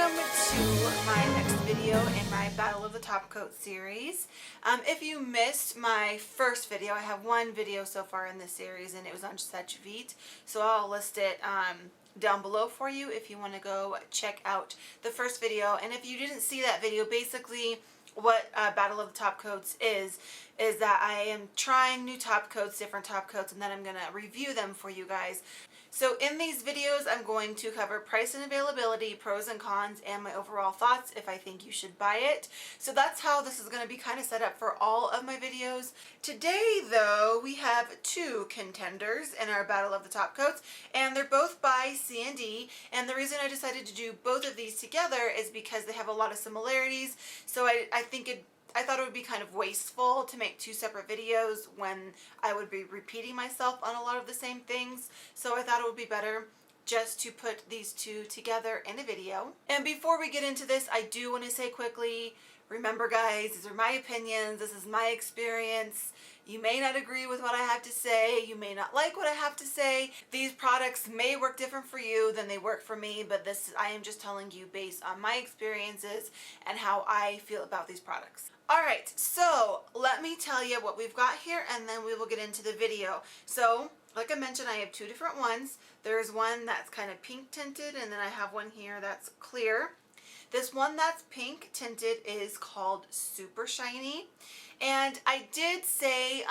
welcome to my next video in my Battle of the Top Coat series. If you missed my first video, I have one video so far in this series and it was on Sech Vite, so I'll list it down below for you if you want to go check out the first video. And if you didn't see that video, basically what Battle of the Top Coats is that I am trying new top coats, different top coats, and then I'm going to review them for you guys. So in these videos, I'm going to cover price and availability, pros and cons, and my overall thoughts if I think you should buy it. So that's how this is going to be kind of set up for all of my videos. Today, though, we have two contenders in our Battle of the Top Coats, and they're both by CND. And the reason I decided to do both of these together is because they have a lot of similarities. So I thought it would be kind of wasteful to make two separate videos when I would be repeating myself on a lot of the same things. So I thought it would be better just to put these two together in a video. And before we get into this, I do want to say quickly, remember guys, these are my opinions, this is my experience. You may not agree with what I have to say, you may not like what I have to say. These products may work different for you than they work for me, but I am just telling you based on my experiences and how I feel about these products. Alright, so let me tell you what we've got here and then we will get into the video. So, like I mentioned, I have two different ones. There's one that's kind of pink tinted and then I have one here that's clear. This one that's pink tinted is called Super Shiny. And I did say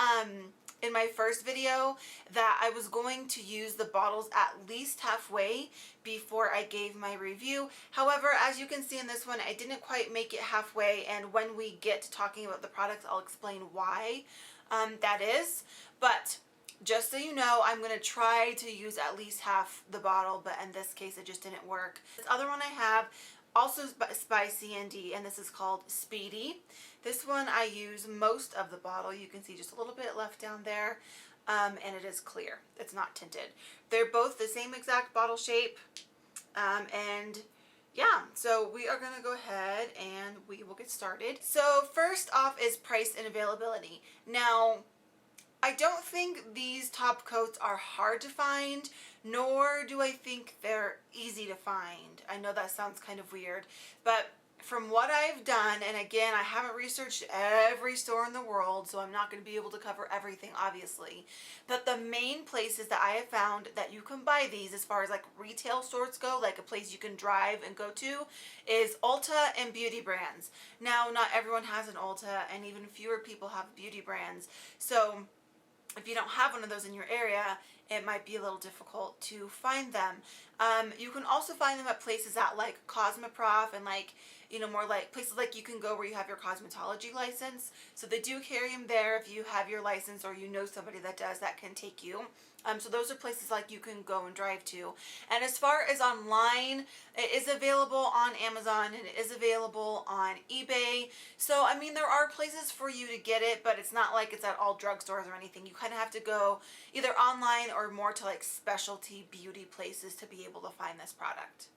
in my first video that I was going to use the bottles at least halfway before I gave my review. However, as you can see in this one, I didn't quite make it halfway, and when we get to talking about the products, I'll explain why that is. But just so you know, I'm going to try to use at least half the bottle, but in this case it just didn't work. This other one I have also by CND, and this is called Speedy. This one I use most of the bottle. You can see just a little bit left down there, and it is clear. It's not tinted. They're both the same exact bottle shape, and yeah, so we are going to go ahead and we will get started. So first off is price and availability. Now, I don't think these top coats are hard to find, nor do I think they're easy to find. I know that sounds kind of weird, but from what I've done, and again, I haven't researched every store in the world, so I'm not going to be able to cover everything, obviously, but the main places that I have found that you can buy these as far as like retail stores go, like a place you can drive and go to, is Ulta and beauty brands. Now, not everyone has an Ulta, and even fewer people have beauty brands, so if you don't have one of those in your area, it might be a little difficult to find them. You can also find them at places at like Cosmoprof and like, you know, more like places like you can go where you have your cosmetology license. So they do carry them there if you have your license or you know somebody that does, that can take you. So those are places like you can go and drive to. And as far as online, it is available on Amazon and it is available on eBay. So, I mean, there are places for you to get it, but it's not like it's at all drugstores or anything. You kind of have to go either online or more to like specialty beauty places to be able to find this product.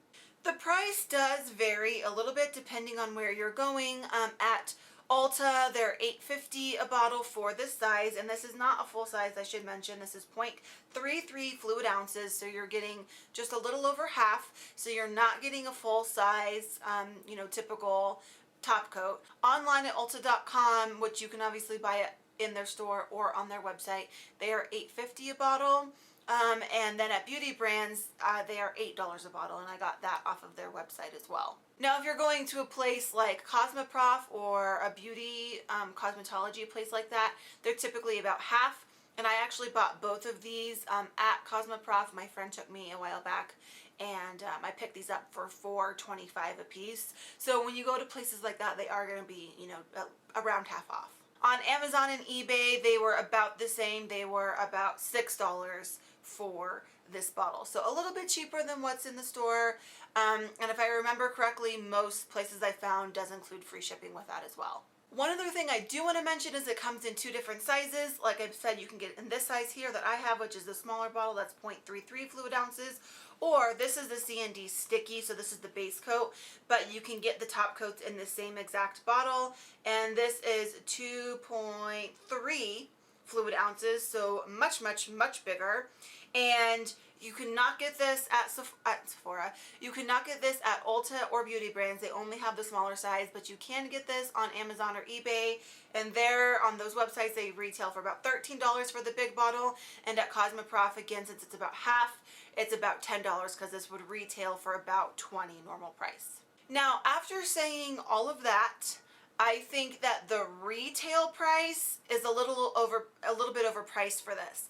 The price does vary a little bit depending on where you're going. At Ulta, they're $8.50 a bottle for this size, and this is not a full size, I should mention. This is 0.33 fluid ounces, so you're getting just a little over half, so you're not getting a full size, you know, typical top coat. Online at Ulta.com, which you can obviously buy it in their store or on their website, they are $8.50 a bottle. And then at beauty brands, they are $8 a bottle, and I got that off of their website as well. Now, if you're going to a place like Cosmoprof or a beauty cosmetology place like that, they're typically about half. And I actually bought both of these at Cosmoprof. My friend took me a while back, and I picked these up for $4.25 a piece. So when you go to places like that, they are going to be, you know, around half off. On Amazon and eBay, they were about the same. They were about $6 for this bottle. So a little bit cheaper than what's in the store. And if I remember correctly, most places I found does include free shipping with that as well. One other thing I do want to mention is it comes in two different sizes. Like I've said, you can get it in this size here that I have, which is the smaller bottle, that's 0.33 fluid ounces. Or this is the CND sticky, so this is the base coat, but you can get the top coats in the same exact bottle. And this is 2.3 fluid ounces, so much, much, much bigger. And you cannot get this at Sephora. You cannot get this at Ulta or Beauty Brands. They only have the smaller size, but you can get this on Amazon or eBay. And there, on those websites, they retail for about $13 for the big bottle. And at Cosmoprof, again, since it's about half, it's about $10 because this would retail for about $20 normal price. Now, after saying all of that, I think that the retail price is a little bit overpriced for this.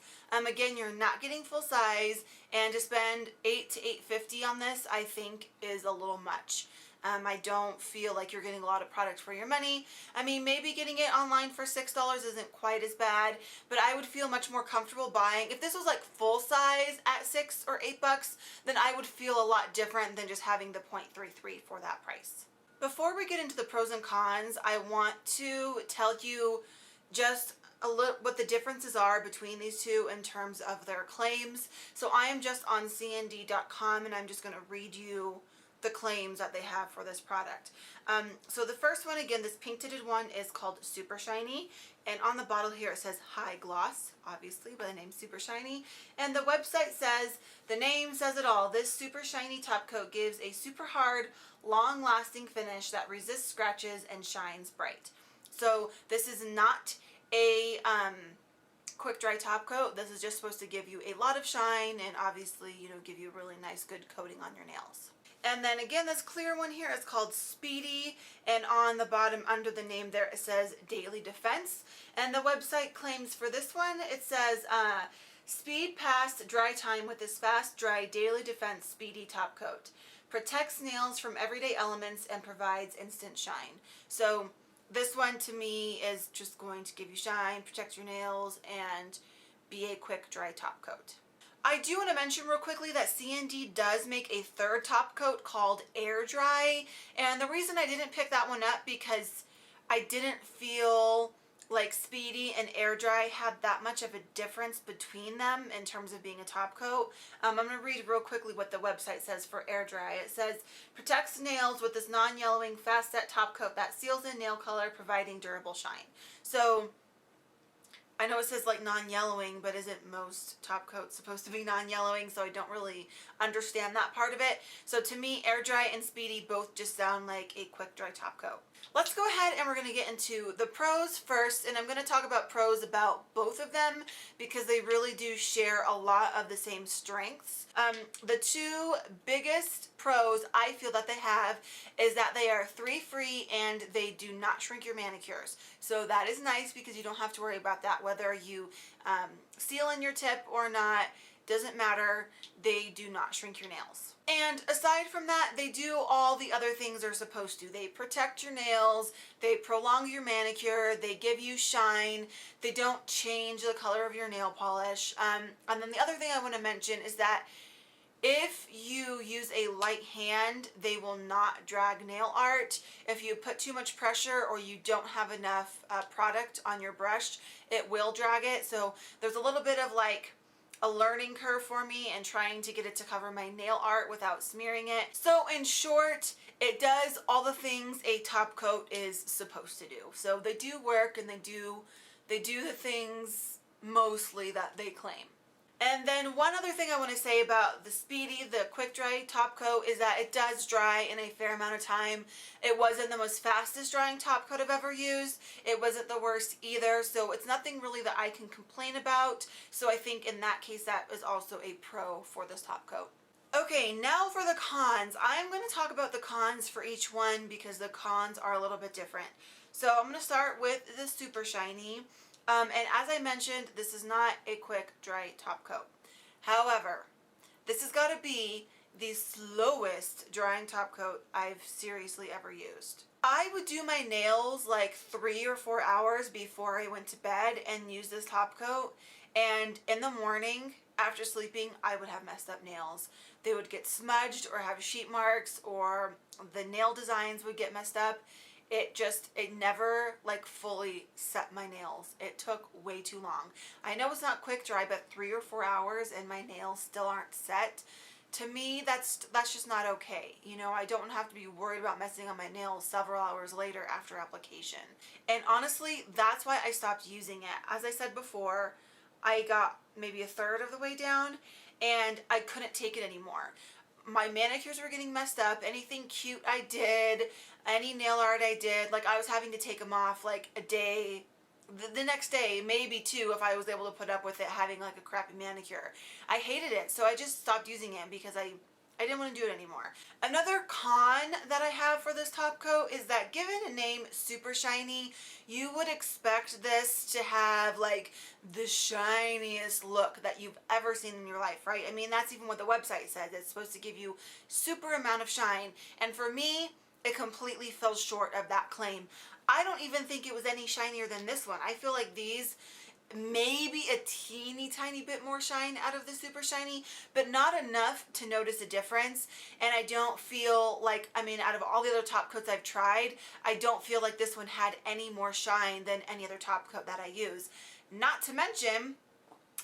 Again, you're not getting full size, and to spend $8 to $8.50 on this, I think is a little much. I don't feel like you're getting a lot of product for your money. I mean, maybe getting it online for $6 isn't quite as bad, but I would feel much more comfortable buying. If this was like full size at $6 or $8, then I would feel a lot different than just having the 0.33 for that price. Before we get into the pros and cons, I want to tell you just a little what the differences are between these two in terms of their claims. So I am just on CND.com, and I'm just going to read you the claims that they have for this product. So the first one, again, this pink tinted one is called Super Shiny, and on the bottle here it says High Gloss, obviously by the name Super Shiny, and the website says, the name says it all, this super shiny top coat gives a super hard, long-lasting finish that resists scratches and shines bright. So this is not a quick dry top coat. This is just supposed to give you a lot of shine and obviously, you know, give you a really nice good coating on your nails. And then again, this clear one here is called Speedy, and on the bottom under the name there it says Daily Defense. And the website claims for this one, it says speed past dry time with this fast dry Daily Defense Speedy top coat. Protects nails from everyday elements and provides instant shine. So this one to me is just going to give you shine, protect your nails, and be a quick dry top coat. I do want to mention real quickly that CND does make a third top coat called Air Dry, and the reason I didn't pick that one up because I didn't feel like Speedy and Air Dry had that much of a difference between them in terms of being a top coat. I'm going to read real quickly what the website says for Air Dry. It says, protects nails with this non-yellowing fast set top coat that seals in nail color, providing durable shine. So I know it says like non-yellowing, but isn't most top coats supposed to be non-yellowing? So I don't really understand that part of it. So to me, Air Dry and Speedy both just sound like a quick dry top coat. Let's go ahead and we're going to get into the pros first, and I'm going to talk about pros about both of them because they really do share a lot of the same strengths. The two biggest pros I feel that they have is that they are 3-free and they do not shrink your manicures. So that is nice because you don't have to worry about that, whether you seal in your tip or not. Doesn't matter, they do not shrink your nails. And aside from that, they do all the other things they're supposed to. They protect your nails, they prolong your manicure, they give you shine, they don't change the color of your nail polish. And then the other thing I want to mention is that if you use a light hand, they will not drag nail art. If you put too much pressure or you don't have enough product on your brush, it will drag it. So there's a little bit of like a learning curve for me and trying to get it to cover my nail art without smearing it. So in short, it does all the things a top coat is supposed to do. So they do work and they do the things mostly that they claim. And then one other thing I want to say about the Speedy, the quick dry top coat, is that it does dry in a fair amount of time. It wasn't the most fastest drying top coat I've ever used. It wasn't the worst either, so it's nothing really that I can complain about. So I think in that case that is also a pro for this top coat. Okay, now for the cons. I'm going to talk about the cons for each one because the cons are a little bit different. So I'm going to start with the Super Shiny. And as I mentioned, this is not a quick dry top coat. However, this has got to be the slowest drying top coat I've seriously ever used. I would do my nails like 3 or 4 hours before I went to bed and use this top coat, and in the morning after sleeping I would have messed up nails. They would get smudged or have sheet marks, or the nail designs would get messed up. It never like fully set my nails. It took way too long. I know it's not quick dry, but 3 or 4 hours and my nails still aren't set. to me, that's just not okay. You know, I don't have to be worried about messing on my nails several hours later after application. And honestly, that's why I stopped using it. As I said before, I got maybe a third of the way down and I couldn't take it anymore. My manicures were getting messed up. Anything cute I did, any nail art I did, like I was having to take them off like a day, the next day, maybe two, if I was able to put up with it having like a crappy manicure. I hated it, so I just stopped using it because I didn't want to do it anymore. Another con that I have for this top coat is that given a name Super Shiny, you would expect this to have like the shiniest look that you've ever seen in your life, right? I mean, that's even what the website says. It's supposed to give you super amount of shine. And for me, it completely fell short of that claim. I don't even think it was any shinier than this one. I feel like these maybe a teeny tiny bit more shine out of the Super Shiny, but not enough to notice a difference. And I don't feel like, I mean, out of all the other top coats I've tried, I don't feel like this one had any more shine than any other top coat that I use. Not to mention,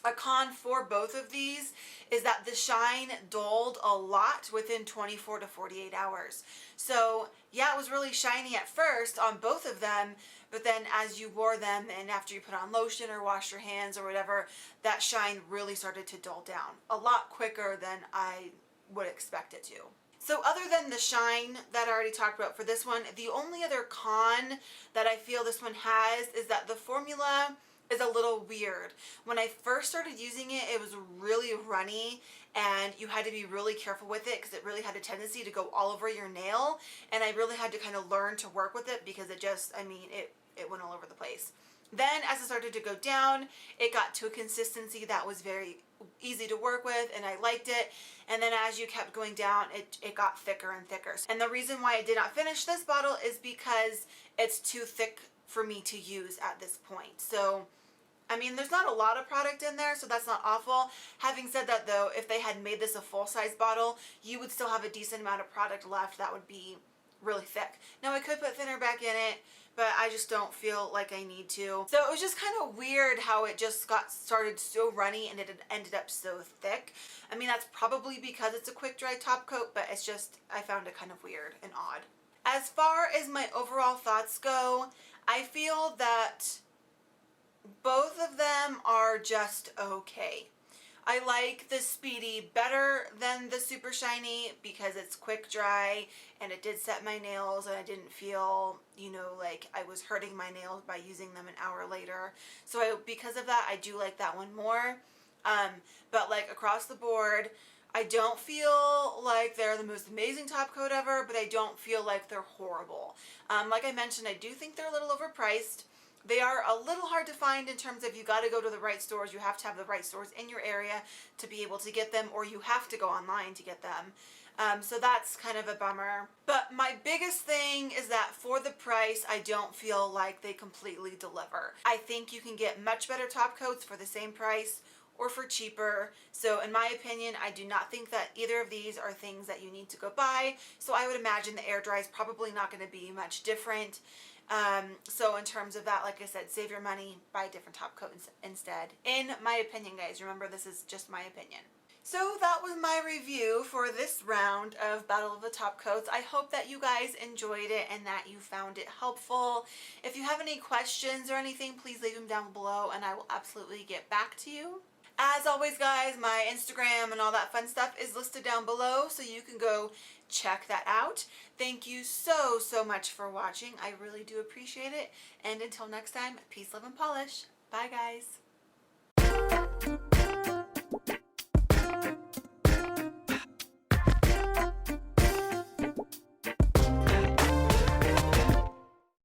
a con for both of these is that the shine dulled a lot within 24 to 48 hours. So yeah, it was really shiny at first on both of them, but then as you wore them and after you put on lotion or wash your hands or whatever, that shine really started to dull down a lot quicker than I would expect it to. So other than the shine that I already talked about for this one, the only other con that I feel this one has is that the formula is a little weird. When I first started using it, it was really runny and you had to be really careful with it because it really had a tendency to go all over your nail, and I really had to kind of learn to work with it because it just, I mean, it went all over the place. Then as it started to go down, it got to a consistency that was very easy to work with and I liked it. And then as you kept going down, it got thicker and thicker. And the reason why I did not finish this bottle is because it's too thick for me to use at this point. So I mean, there's not a lot of product in there, so that's not awful. Having said that though, if they had made this a full-size bottle, you would still have a decent amount of product left that would be really thick. Now I could put thinner back in it, but I just don't feel like I need to. So it was just kind of weird how it just got started so runny and it ended up so thick. I mean, that's probably because it's a quick dry top coat, but it's just, I found it kind of weird and odd. As far as my overall thoughts go, I feel that both of them are just okay. I like the Speedy better than the Super Shiny because it's quick dry and it did set my nails and I didn't feel, you know, like I was hurting my nails by using them an hour later. So because of that, I do like that one more. But like across the board, I don't feel like they're the most amazing top coat ever, but I don't feel like they're horrible. Like I mentioned, I do think they're a little overpriced. They are a little hard to find in terms of you got to go to the right stores. You have to have the right stores in your area to be able to get them, or you have to go online to get them. So that's kind of a bummer. But my biggest thing is that for the price, I don't feel like they completely deliver. I think you can get much better top coats for the same price or for cheaper. So in my opinion, I do not think that either of these are things that you need to go buy. So I would imagine the air dry is probably not going to be much different. So in terms of that, like I said, save your money, buy a different top coat instead. In my opinion, guys, remember this is just my opinion. So that was my review for this round of Battle of the Top Coats. I hope that you guys enjoyed it and that you found it helpful. If you have any questions or anything, please leave them down below and I will absolutely get back to you. As always, guys, my Instagram and all that fun stuff is listed down below, so you can go check that out. Thank you so much for watching. I really do appreciate it. And until next time, peace, love, and polish. Bye, guys.